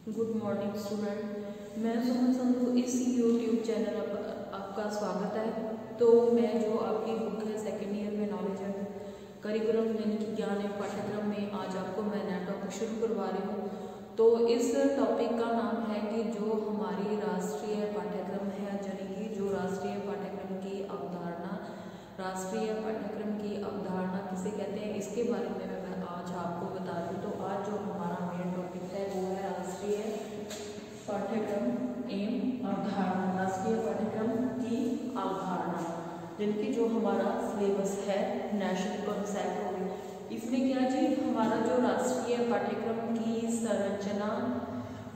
Good morning student, मैं सुमन संधू इस YouTube channel पर आपका स्वागत है। तो मैं जो आपकी बुक है सेकेंड ईयर में नॉलेज एंड करिकुलम यानी कि ज्ञान एवं पाठ्यक्रम में आज आपको मैं नया टॉपिक शुरू करवा रही हूँ। तो इस टॉपिक का नाम है कि जो हमारी राष्ट्रीय पाठ्यक्रम है यानी कि जो राष्ट्रीय पाठ्यक्रम की अवधारणा, राष्ट्रीय पाठ्यक्रम की अवधारणा किसे कहते हैं इसके बारे में मैं आज आपको बता दूँ। तो आज जो हमारा मेन टॉपिक है वो है राष्ट्रीय पाठ्यक्रम एवं अवधारणा, राष्ट्रीय पाठ्यक्रम की अवधारणा जिनकी जो हमारा सिलेबस है नेशनल कॉन्सेप्ट होगी। इसमें क्या जी हमारा जो राष्ट्रीय पाठ्यक्रम की संरचना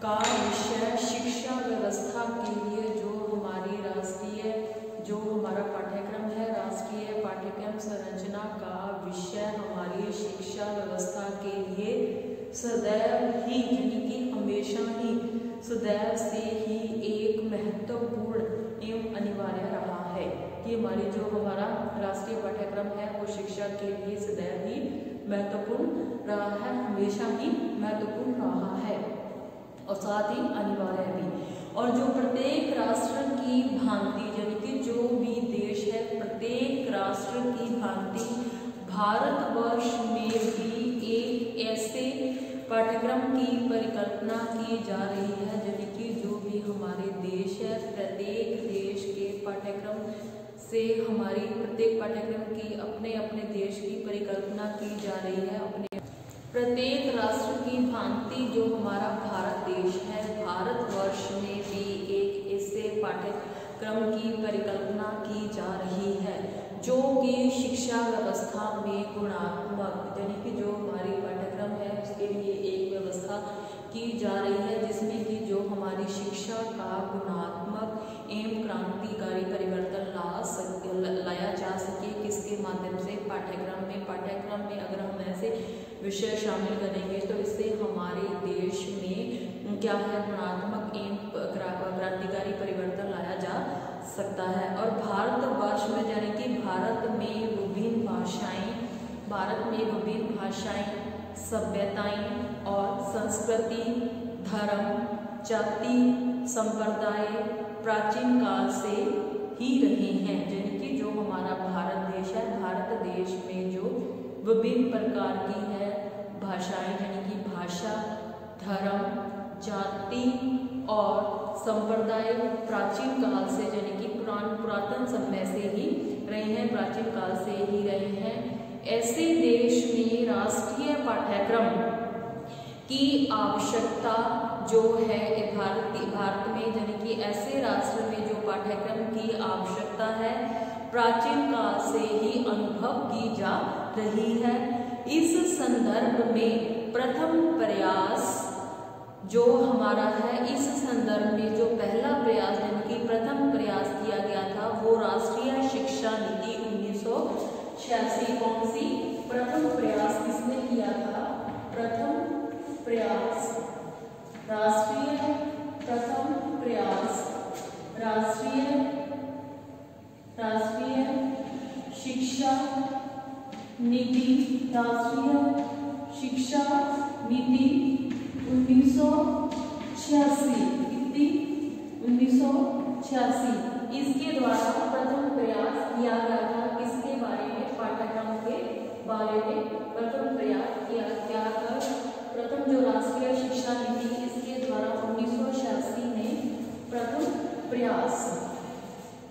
का विषय शिक्षा व्यवस्था के लिए जो हमारी राष्ट्रीय जो हमारा पाठ्यक्रम है राष्ट्रीय पाठ्यक्रम संरचना का विषय हमारी शिक्षा व्यवस्था के लिए सदैव ही यानी कि हमेशा ही सदैव से ही एक महत्वपूर्ण एवं अनिवार्य रहा है कि हमारी जो हमारा राष्ट्रीय पाठ्यक्रम है वो शिक्षा के लिए सदैव ही महत्वपूर्ण रहा है, हमेशा ही महत्वपूर्ण रहा है और साथ ही अनिवार्य भी। और जो प्रत्येक राष्ट्र की भांति यानी कि जो भी देश है प्रत्येक राष्ट्र की भांति भारतवर्ष में भी एक ऐसे पाठ्यक्रम की परिकल्पना की जा रही है यानी कि जो भी हमारे देश है प्रत्येक देश के पाठ्यक्रम से हमारी प्रत्येक पाठ्यक्रम की अपने अपने देश की परिकल्पना की जा रही है। अपने प्रत्येक राष्ट्र की भांति जो हमारा भारत देश है भारतवर्ष में भी एक ऐसे पाठ्यक्रम की परिकल्पना की जा रही है जो कि शिक्षा व्यवस्था में गुणात्मक यानी कि जो हमारी पाठ्यक्रम है उसके लिए एक व्यवस्था की जा रही है जिसमें कि जो हमारी शिक्षा का गुणात्मक एवं क्रांतिकारी परिवर्तन लाया जा सके किसके माध्यम से पाठ्यक्रम में अगर हम ऐसे विषय शामिल करेंगे तो इससे हमारे देश में क्या है गुणात्मक एवं क्रांतिकारी परिवर्तन लाया जा सकता है। और भारतवर्ष में यानी कि भारत में विभिन्न भाषाएं सभ्यताएं और संस्कृति धर्म जाति संप्रदाय प्राचीन काल से ही रहे हैं यानी कि जो हमारा भारत देश है भारत देश में जो विभिन्न प्रकार की है भाषाएं यानी कि भाषा धर्म जाति और संप्रदाय प्राचीन काल से यानी कि पुरातन समय से ही रहे हैं प्राचीन काल से ही रहे हैं। ऐसे देश में राष्ट्रीय पाठ्यक्रम की आवश्यकता जो है भारत में यानी कि ऐसे राष्ट्र में जो पाठ्यक्रम की आवश्यकता है प्राचीन काल से ही अनुभव की जा रही है। इस संदर्भ में प्रथम प्रयास जो हमारा है इस संदर्भ में जो पहला प्रयास यानी कि प्रथम प्रयास किया गया था वो राष्ट्रीय शिक्षा नीति 1986 कौन सी प्रथम प्रयास किसने किया था प्रथम प्रयास राष्ट्रीय प्रथम प्रयास राष्ट्रीय शिक्षा नीति राष्ट्रीय शिक्षा नीति 1986 इसके द्वारा प्रथम प्रयास किया गया था किसके बारे में पाठ्यक्रम के बारे में प्रथम प्रयास किया गया था। प्रथम जो राष्ट्रीय शिक्षा नीति इसके द्वारा 1986 में प्रथम प्रयास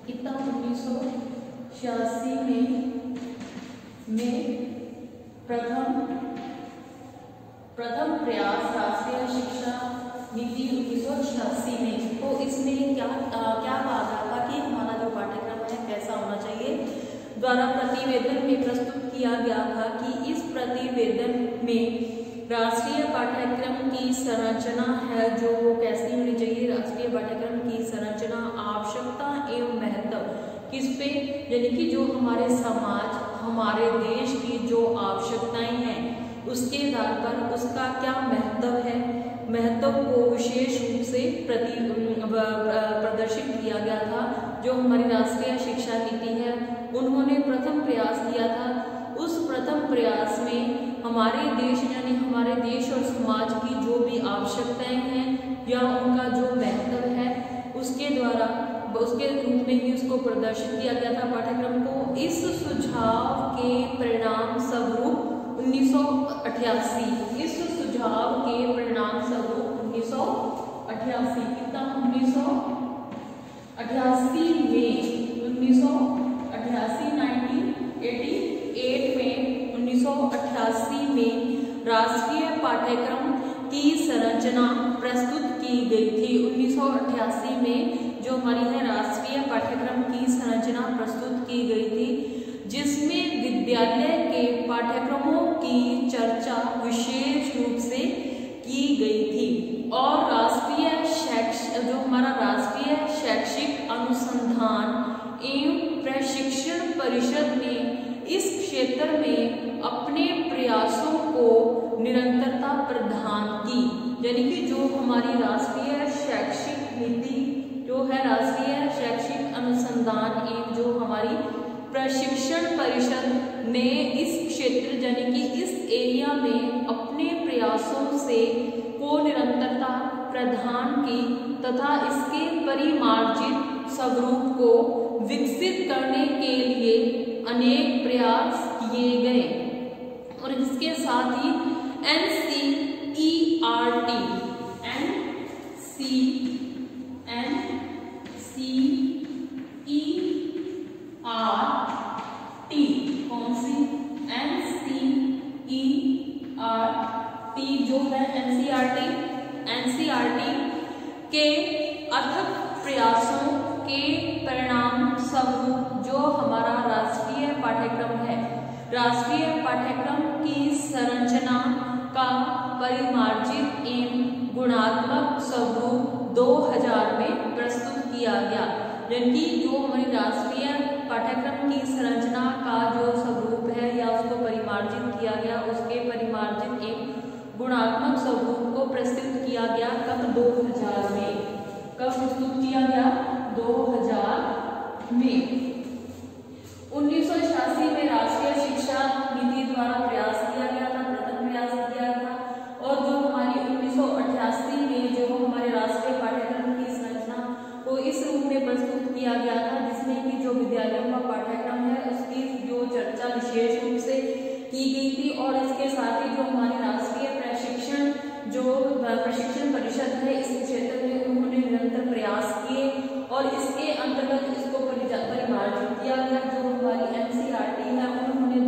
कितना 1986 में प्रथम प्रयास राष्ट्रीय शिक्षा नीति 1986 में। तो इसमें क्या कहा गया था कि हमारा जो पाठ्यक्रम है कैसा होना चाहिए द्वारा प्रतिवेदन में प्रस्तुत किया गया था कि इस प्रतिवेदन में राष्ट्रीय पाठ्यक्रम की संरचना है जो कैसी होनी चाहिए राष्ट्रीय पाठ्यक्रम की संरचना आवश्यकता एवं महत्व किस पे यानी कि जो हमारे समाज हमारे देश की जो आवश्यकताएं हैं उसके आधार पर उसका क्या महत्व है महत्व को विशेष रूप से प्रदर्शित किया गया था। जो हमारी राष्ट्रीय शिक्षा नीति है उन्होंने प्रथम प्रयास किया था। उस प्रथम प्रयास में हमारे देश यानी हमारे देश और समाज की जो भी आवश्यकताएं हैं या उनका जो महत्व है उसके द्वारा उसके रूप में ही उसको प्रदर्शित किया गया था पाठ्यक्रम को। इस सुझाव के परिणाम स्वरूप 1988, इस सुझाव के परिणाम स्वरूप 1988 कितना 1988 में राष्ट्रीय पाठ्यक्रम की संरचना प्रस्तुत की गई थी। 1988 में जो हमारी है राष्ट्रीय पाठ्यक्रम की संरचना प्रस्तुत की गई थी, जिसमें विद्यालय के पाठ्यक्रमों की चर्चा विशेष रूप से की गई थी और जो हमारा राष्ट्रीय शैक्षिक अनुसंधान एवं प्रशिक्षण परिषद ने इस क्षेत्र में अपने प्रयासों को निरंतरता प्रदान की। यानी कि जो हमारी राष्ट्रीय शैक्षिक नीति जो है राष्ट्रीय शैक्षिक अनुसंधान एवं जो हमारी प्रशिक्षण परिषद ने इस क्षेत्र यानी कि इस एरिया में अपने प्रयासों से को निरंतरता प्रदान की तथा इसके परिमार्जित स्वरूप को विकसित करने के लिए अनेक प्रयास किए गए और इसके साथ ही NCERT कौन सी NCERT जो है NCERT के अथक प्रयासों के परिणाम स्वरूप जो हमारा राष्ट्रीय पाठ्यक्रम है, राष्ट्रीय पाठ्यक्रम की संरचना का परिमार्जित एवं गुणात्मक स्वरूप 2000 में प्रस्तुत किया गया। यानी जो हमारी राष्ट्रीय पाठ्यक्रम की संरचना का जो स्वरूप है या उसको परिमार्जित किया गया, उसके परिमार्जित एवं गुणात्मक स्वरूप को प्रस्तुत किया गया कब 2000 में। कब प्रस्तुत किया गया 2000 में। 1986 में राष्ट्रीय शिक्षा नीति द्वारा प्रयास किया गया था, प्रथम प्रयास किया था और जो हमारी 1988 में जो हमारे राष्ट्रीय पाठ्यक्रम की संरचना को इस रूप में प्रस्तुत किया गया था, जिसमें कि जो विद्यालयों का पाठ्यक्रम है उसकी जो चर्चा विशेष रूप से की गई थी और इसके साथ ही जो हमारी राष्ट्रीय प्रशिक्षण परिषद है इस क्षेत्र में उन्होंने निरंतर प्रयास किए और इसके अंतर्गत इसको परिमार्जित किया गया। जो हमारी NCERT है उन्होंने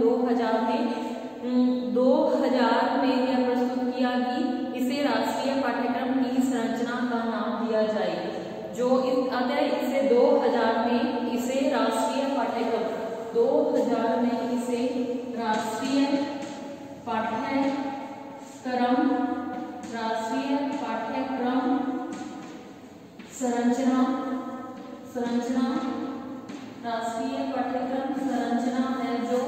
2000 में यह प्रस्तुत किया कि इसे राष्ट्रीय पाठ्यक्रम की संरचना का नाम दिया जाए। जो इसे 2000 में इसे राष्ट्रीय पाठ्यक्रम 2000 में इसे राष्ट्रीय पाठ्यक्रम संरचना राष्ट्रीय पाठ्यक्रम संरचना है जो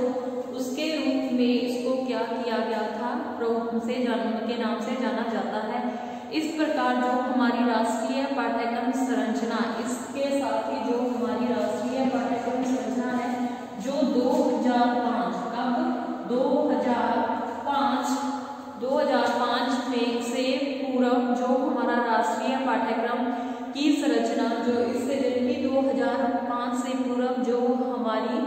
उसके रूप में इसको क्या किया गया था के नाम से जाना जाता है। इस प्रकार जो हमारी राष्ट्रीय पाठ्यक्रम संरचना इसके साथ ही जो हमारी राष्ट्रीय पाठ्यक्रम संरचना है जो 2005 में से पूर्व जो हमारा राष्ट्रीय पाठ्यक्रम की संरचना जो इससे 2005 से पूर्व जो हमारी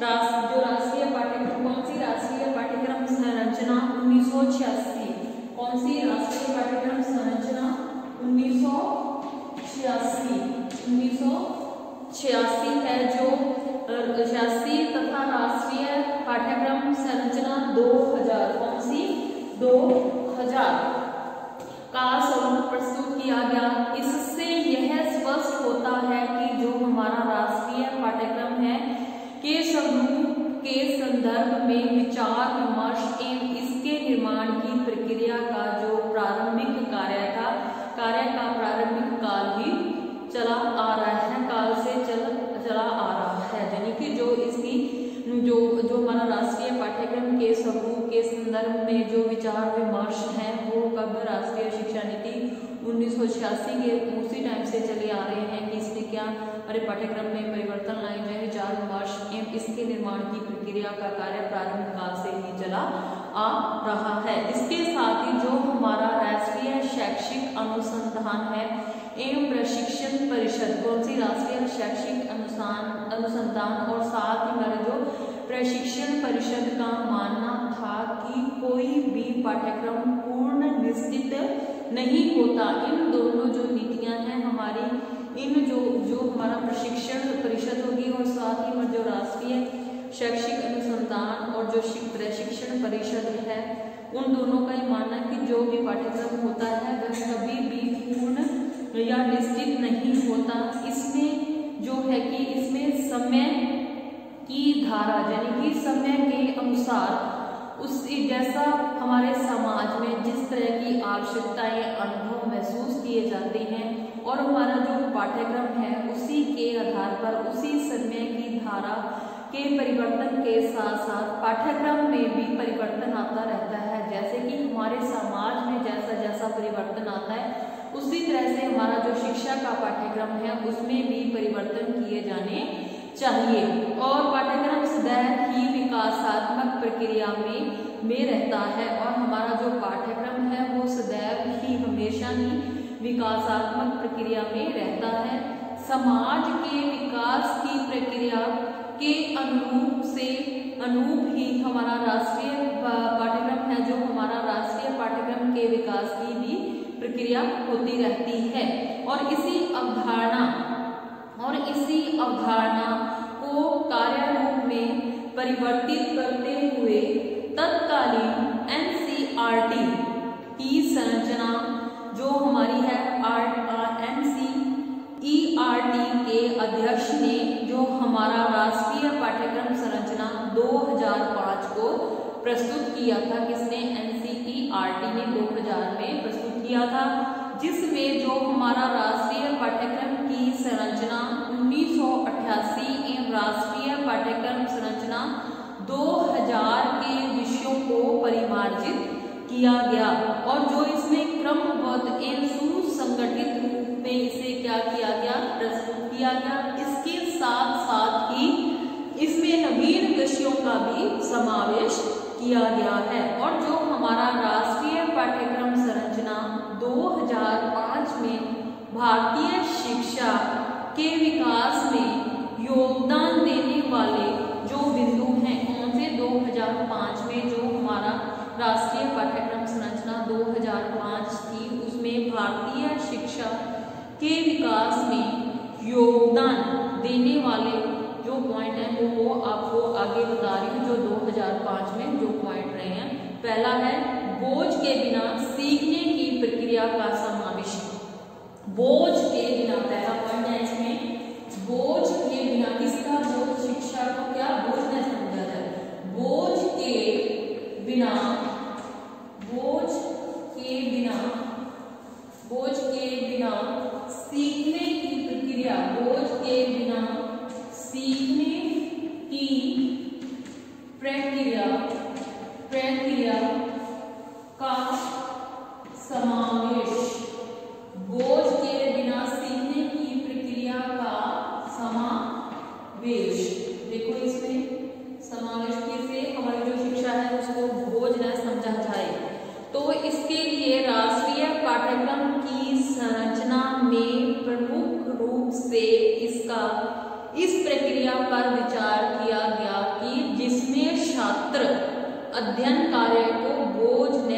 राष्ट्रीय पाठ्यक्रम कौन सी राष्ट्रीय पाठ्यक्रम संरचना 1986 कौन सी राष्ट्रीय पाठ्यक्रम संरचना 1986 है जो 86 तथा राष्ट्रीय पाठ्यक्रम संरचना 2000 कौन सी 2000 का स्वरूप प्रस्तुत किया गया। इससे यह स्पष्ट होता है कि जो हमारा राष्ट्रीय पाठ्यक्रम है के स्वरूप के संदर्भ में विचार विमर्श एवं इसके निर्माण की प्रक्रिया का जो प्रारंभिक कार्य का प्रारंभिक काल भी चला आ रहा है, काल से चला आ रहा है। यानी कि जो इसकी जो हमारा राष्ट्रीय पाठ्यक्रम के स्वरूप के संदर्भ में जो विचार विमर्श है वो कब राष्ट्रीय शिक्षा नीति 1986 के उसी टाइम से चले आ रहे हैं कि इसने क्या हमारे पाठ्यक्रम में परिवर्तन लाए जाए, विचार विमर्श एवं इसके निर्माण की प्रक्रिया का कार्य प्रारंभ काल से ही चला आ रहा है। इसके साथ ही जो हमारा राष्ट्रीय शैक्षिक अनुसंधान है एवं प्रशिक्षण परिषद, कौन सी? राष्ट्रीय शैक्षिक अनुसंधान और साथ ही हमारे जो प्रशिक्षण परिषद का मानना था कि कोई भी पाठ्यक्रम पूर्ण निश्चित नहीं होता। इन दोनों जो नीतियां हैं हमारी, इन जो हमारा प्रशिक्षण परिषद होगी और साथ ही जो राष्ट्रीय शैक्षिक अनुसंधान और जो प्रशिक्षण परिषद है, उन दोनों का ही मानना है कि जो भी पाठ्यक्रम होता है वह कभी भी पूर्ण या निश्चित नहीं होता। इसमें जो है कि इसमें समय की धारा यानी कि समय के अनुसार जैसा हमारे समाज में जिस तरह की आवश्यकताएं अनुभव महसूस किए जाते हैं और हमारा जो पाठ्यक्रम है उसी के आधार पर उसी समय की धारा के परिवर्तन के साथ साथ पाठ्यक्रम में भी परिवर्तन आता रहता है। जैसे कि हमारे समाज में जैसा जैसा परिवर्तन आता है उसी तरह से हमारा जो शिक्षा का पाठ्यक्रम है उसमें भी परिवर्तन किए जाने चाहिए। और पाठ्यक्रम सदैव ही विकासात्मक प्रक्रिया में रहता है और हमारा जो पाठ्यक्रम है वो सदैव ही हमेशा ही विकासात्मक प्रक्रिया में रहता है। समाज के विकास की प्रक्रिया के अनुरूप ही हमारा राष्ट्रीय पाठ्यक्रम है, जो हमारा राष्ट्रीय पाठ्यक्रम के विकास की भी प्रक्रिया होती रहती है। और इसी अवधारणा को कार्यारूप में परिवर्तित करते हुए तत्कालीन एनसीईआरटी की संरचना जो हमारी है एनसीईआरटी के अध्यक्ष ने जो हमारा राष्ट्रीय पाठ्यक्रम संरचना 2005 को प्रस्तुत किया था। किसने? एनसीईआरटी ने 2000 में प्रस्तुत किया था, जिसमें जो हमारा राष्ट्रीय पाठ्यक्रम की संरचना 1988 एवं राष्ट्रीय पाठ्यक्रम संरचना 2000 के विषयों को परिमार्जित किया गया और जो इसमें क्रमबद्ध एवं सुसंगठित रूप में इसे क्या किया गया? प्रस्तुत किया गया। इसके साथ साथ ही इसमें नवीन विषयों का भी समावेश किया गया है। और जो हमारा राष्ट्रीय पाठ्यक्रम संरचना 2005 में भारतीय शिक्षा के विकास में योगदान देने वाले जो बिंदु हैं, कौन से? 2005 में जो हमारा राष्ट्रीय पाठ्यक्रम संरचना 2005 थी उसमें भारतीय शिक्षा के विकास में योगदान देने वाले जो पॉइंट हैं वो आपको आगे बता रही हूँ, जो 2005 में जो पॉइंट रहे हैं। पहला है बोझ के बिना सीखने की प्रक्रिया का समावेश। बोझ के बिना पहला पॉइंट है इसमें, बोझ के बिना किसका? बोझ शिक्षा को क्या बोझ न समझा जाए। बोझ के बिना सीखने की प्रक्रिया, बोझ के बिना सीखने की प्रक्रिया का समावेश। बोझ के बिना सीखने की प्रक्रिया का समावेश। देखो इसमें समावेश कैसे हमारी जो शिक्षा है उसको बोझ न समझा जाए, तो इसके लिए राष्ट्रीय पाठ्यक्रम की संरचना में प्रमुख रूप से इस प्रक्रिया पर विचार किया गया कि जिसमें छात्र अध्ययन कार्य को बोझ न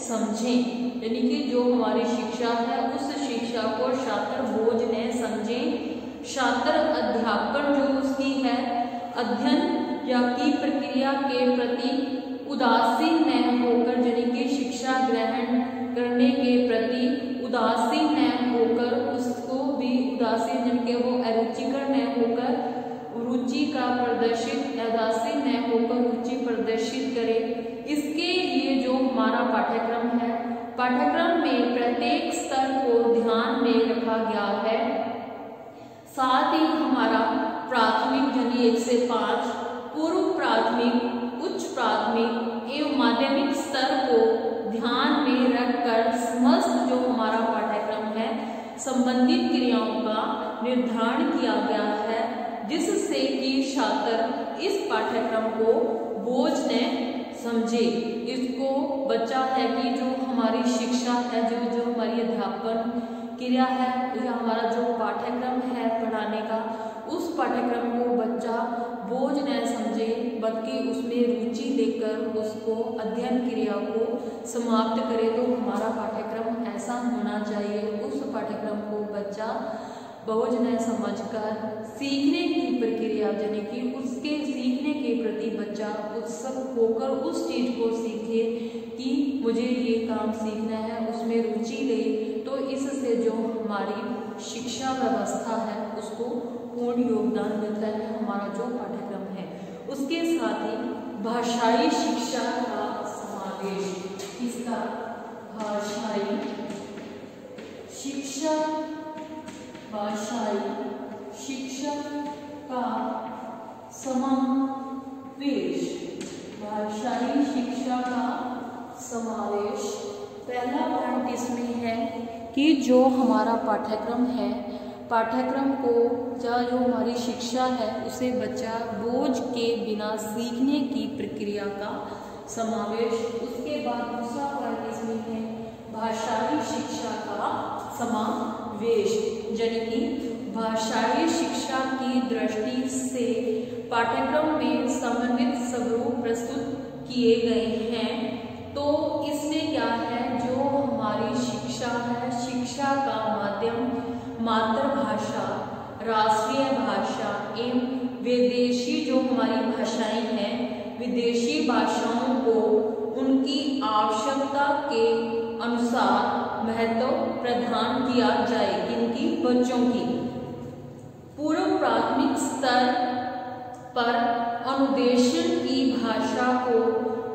समझें, यानी कि जो हमारी शिक्षा है उस शिक्षा को छात्र बोझ न समझें। छात्र अध्यापन जो उसकी है अध्ययन या की प्रक्रिया के प्रति उदासीन न होकर, यानी कि शिक्षा ग्रहण करने के प्रति उदासीन न होकर उसको भी उदासीन, यानी कि वो अरुचिकर न होकर रुचि का प्रदर्शित, उदासीन न होकर रुचि प्रदर्शित करे। इसके लिए जो हमारा पाठ्यक्रम है, पाठ्यक्रम में प्रत्येक स्तर को ध्यान में रखा गया है। साथ ही हमारा प्राथमिक यानी 1 से 5, पूर्व प्राथमिक, उच्च प्राथमिक एवं माध्यमिक स्तर को ध्यान में रखकर समस्त जो हमारा पाठ्यक्रम है संबंधित क्रियाओं का निर्धारण किया गया है, जिससे कि छात्र इस पाठ्यक्रम को बोझ न समझे। इसको बच्चा है कि जो हमारी शिक्षा है, जो हमारी अध्यापन क्रिया है या हमारा जो पाठ्यक्रम है पढ़ाने का, उस पाठ्यक्रम को बच्चा बोझ न समझे बल्कि उसमें रुचि लेकर उसको अध्ययन क्रिया को समाप्त करे। तो हमारा पाठ्यक्रम ऐसा होना चाहिए, उस पाठ्यक्रम को बच्चा बोझ न समझकर सीखने की प्रक्रिया यानी कि उसके सीखने के प्रति बच्चा उत्सुक होकर उस चीज को सीखे कि मुझे ये काम सीखना है, उसमें रुचि ले। तो इससे जो हमारी शिक्षा व्यवस्था है उसको पूर्ण योगदान मिलता है, हमारा जो पाठ्यक्रम है। उसके साथ ही भाषाई शिक्षा का समावेश, इसका भाषाई शिक्षा, भाषाई शिक्षा का समावेश, भाषाई शिक्षा का समावेश। पहला पॉइंट इसमें है कि जो हमारा पाठ्यक्रम है, पाठ्यक्रम को या जो हमारी शिक्षा है उसे बच्चा बोझ के बिना सीखने की प्रक्रिया का समावेश। उसके बाद दूसरा पॉइंट इसमें है भाषाई शिक्षा का समावेश, यानी कि भाषाई शिक्षा की दृष्टि से पाठ्यक्रम में समन्वित स्वरूप प्रस्तुत किए गए हैं। तो इसमें क्या है, जो हमारी शिक्षा है, शिक्षा का माध्यम मातृभाषा, राष्ट्रीय भाषा एवं विदेशी जो हमारी भाषाएं हैं, विदेशी भाषाओं को उनकी आवश्यकता के अनुसार महत्व प्रदान किया जाए। इनकी बच्चों की पूर्व प्राथमिक स्तर पर अनुदेशन की भाषा को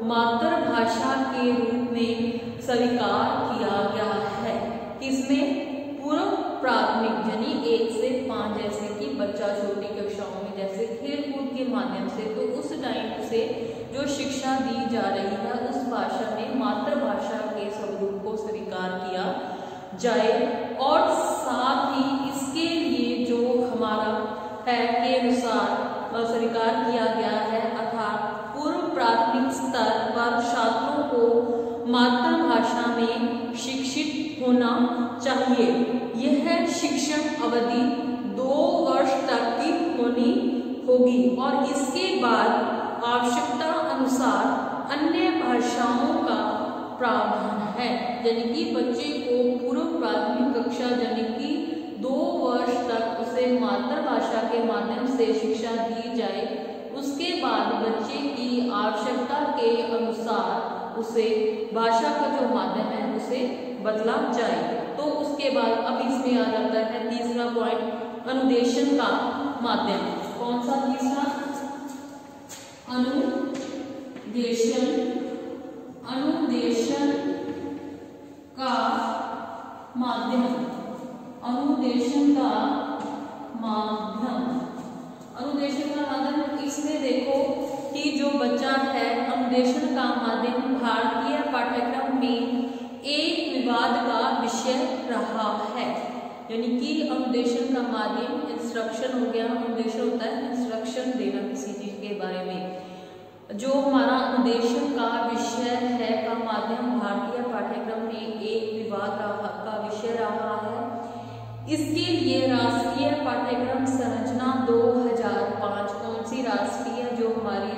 मातृभाषा के रूप में स्वीकार किया गया है। इसमें पूर्व प्राथमिक यानी 1 से 5, जैसे कि बच्चा छोटी कक्षाओं में जैसे खेल कूद के माध्यम से, तो उस टाइम से जो शिक्षा दी जा रही है उस भाषा में मातृभाषा के स्वरूप को स्वीकार किया जाए। और साथ ही इसके लिए जो हमारा है के अनुसार स्वीकार किया गया है, अर्थात पूर्व प्राथमिक स्तर पर छात्रों को मातृभाषा में शिक्षित होना चाहिए। यह शिक्षण अवधि 2 वर्ष तक की होनी होगी और इसके बाद आवश्यकता अनुसार अन्य भाषाओं का प्रावधान है। यानी कि बच्चे को पूर्व प्राथमिक कक्षा यानी कि 2 वर्ष तक उसे मातृभाषा के माध्यम से शिक्षा दी जाए। उसके बाद बच्चे की आवश्यकता के अनुसार उसे भाषा का जो माध्यम है उसे बदला जाए। तो उसके बाद अब इसमें आ जाता है तीसरा पॉइंट, अनुदेशन का माध्यम। कौन सा तीसरा? अनुदेशन। अनुदेशन का माध्यम, अनुदेशन का माध्यम, अनुदेशन का माध्यम। इसमें देखो कि जो बच्चा है, अनुदेशन का माध्यम भारतीय पाठ्यक्रम में एक विवाद का विषय रहा है। यानी कि अनुदेशन का माध्यम इंस्ट्रक्शन हो गया। अनुदेशन होता है इंस्ट्रक्शन देना किसी चीज के बारे में। जो हमारा अनुदेशन का विषय है का माध्यम भारतीय पाठ्यक्रम में एक विवाद का विषय रहा है। इसके लिए राष्ट्रीय पाठ्यक्रम संरचना 2005, कौन सी राष्ट्रीय जो हमारी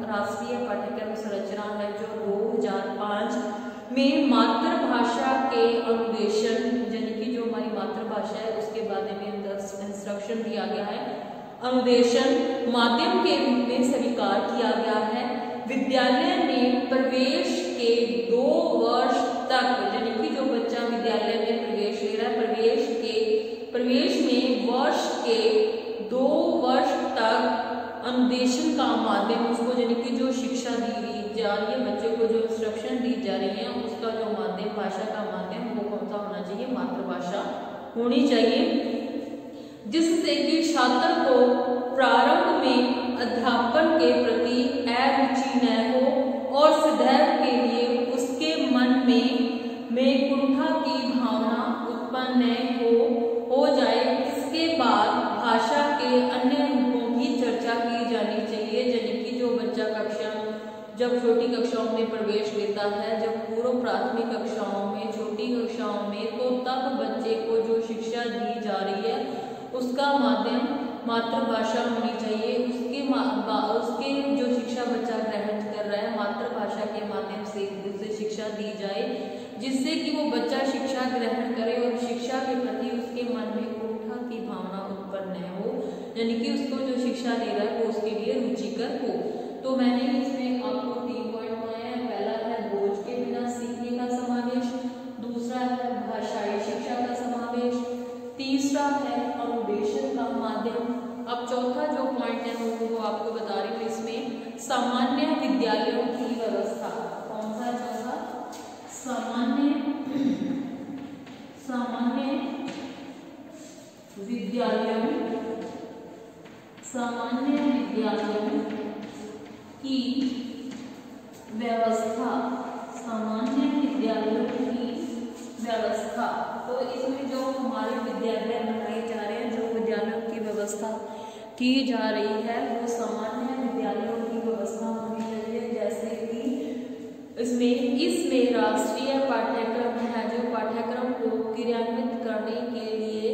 राष्ट्रीय पाठ्यक्रम संरचना है जो 2005 में मातृभाषा के अनुदेशन यानी कि जो हमारी मातृभाषा है उसके बारे में इंस्ट्रक्शन दिया गया है। अनुदेशन माध्यम के रूप में स्वीकार किया गया है। विद्यालय में प्रवेश के 2 वर्ष तक यानी कि जो बच्चा विद्यालय में प्रवेश ले रहा है, प्रवेश में वर्ष के 2 वर्ष तक अनुदेशन का माध्यम उसको यानी कि जो शिक्षा दी जा रही है, बच्चे को जो इंस्ट्रक्शन दी जा रही है उसका जो माध्यम, भाषा का माध्यम वो कौन सा होना चाहिए? मातृभाषा होनी चाहिए। जिससे कि छात्र को प्रारंभ में अध्यापन के प्रति अरुचि न हो और सदैव के लिए उसके मन में कुंठा की भावना उत्पन्न हो जाए। इसके बाद भाषा के अन्य रूपों की चर्चा की जानी चाहिए। यानी कि जो बच्चा कक्षा जब छोटी है जब पूर्व प्राथमिक कक्षाओं में, छोटी कक्षाओं में, तो तब बच्चे को जो शिक्षा दी जा रही है उसका माध्यम मातृभाषा होनी चाहिए। उसके जो शिक्षा बच्चा ग्रहण कर रहा है मातृभाषा के माध्यम से उसे शिक्षा दी जाए, जिससे कि वो बच्चा शिक्षा ग्रहण करे और शिक्षा के प्रति उसके मन में कुंठा की भावना उत्पन्न न हो, यानी कि उसको जो शिक्षा ले रहा है वो उसके लिए रुचिकर हो। तो मैंने इसमें आपको 3 पॉइंट बनाए हैं। पहला है बोझ के बिना सीखने का समावेश, दूसरा है भाषाई शिक्षा का समावेश, तीसरा है अनुदेशन का माध्यम। अब चौथा जो पॉइंट है वो आपको बता रही हूँ, इसमें सामान्य विद्यालयों की व्यवस्था। कौन सा चौथा? सामान्य विद्यालयों की व्यवस्था, सामान्य विद्यालयों की व्यवस्था। तो इसमें जो हमारे विद्यालय बनाए जा रहे हैं, जो विद्यालयों की व्यवस्था की जा रही है वो सामान्य विद्यालयों की व्यवस्था होनी चाहिए। जैसे कि इसमें राष्ट्रीय पाठ्यक्रम है, जो पाठ्यक्रम को क्रियान्वित करने के लिए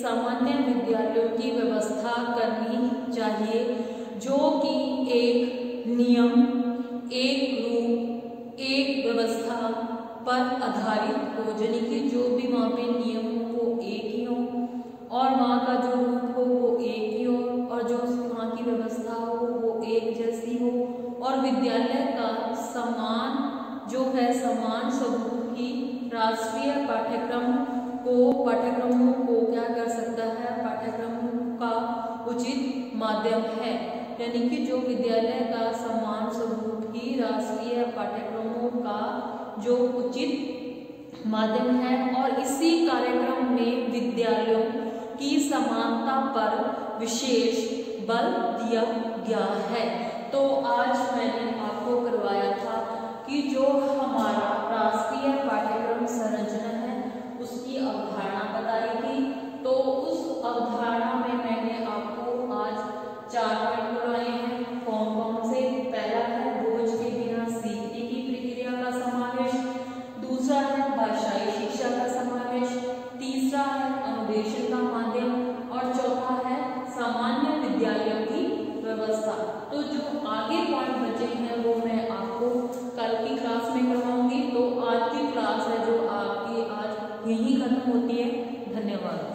सामान्य विद्यालयों की व्यवस्था करनी चाहिए, जो कि एक नियम, एक रूप, एक व्यवस्था पर आधारित हो, यानी कि जो भी वहाँ पे नियम हो वो एक ही हो और वहाँ का जो रूप हो वो एक ही हो और जो वहाँ की व्यवस्था हो वो एक जैसी हो और विद्यालय का समान स्वरूप की राष्ट्रीय पाठ्यक्रमों को क्या कर सकता है, पाठ्यक्रमों का उचित माध्यम है, यानी कि जो विद्यालय का समान स्वरूप की राष्ट्रीय पाठ्यक्रमों का जो उचित माध्यम है और इसी कार्यक्रम में विद्यालयों की समानता पर विशेष बल दिया गया है। तो आज मैंने आपको करवाया था कि जो हमारा राष्ट्रीय पाठ्यक्रम संरचना है उसकी अवधारणा बताई थी। तो उस अवधारणा में मैंने आपको आज 4 पॉइंट बनाए हैं। कौन कौन से? पहला है बोझ के बिना सीखने की प्रक्रिया का समावेश, दूसरा है भाषाई शिक्षा का समावेश, तीसरा है अनुदेशन का माध्यम और चौथा है सामान्य विद्यालयों की व्यवस्था। तो जो आगे पॉइंट बचे हैं वो मैं आपको कल की क्लास में करवाऊंगी। तो आज की क्लास है जो आपकी आज यही खत्म होती है। धन्यवाद।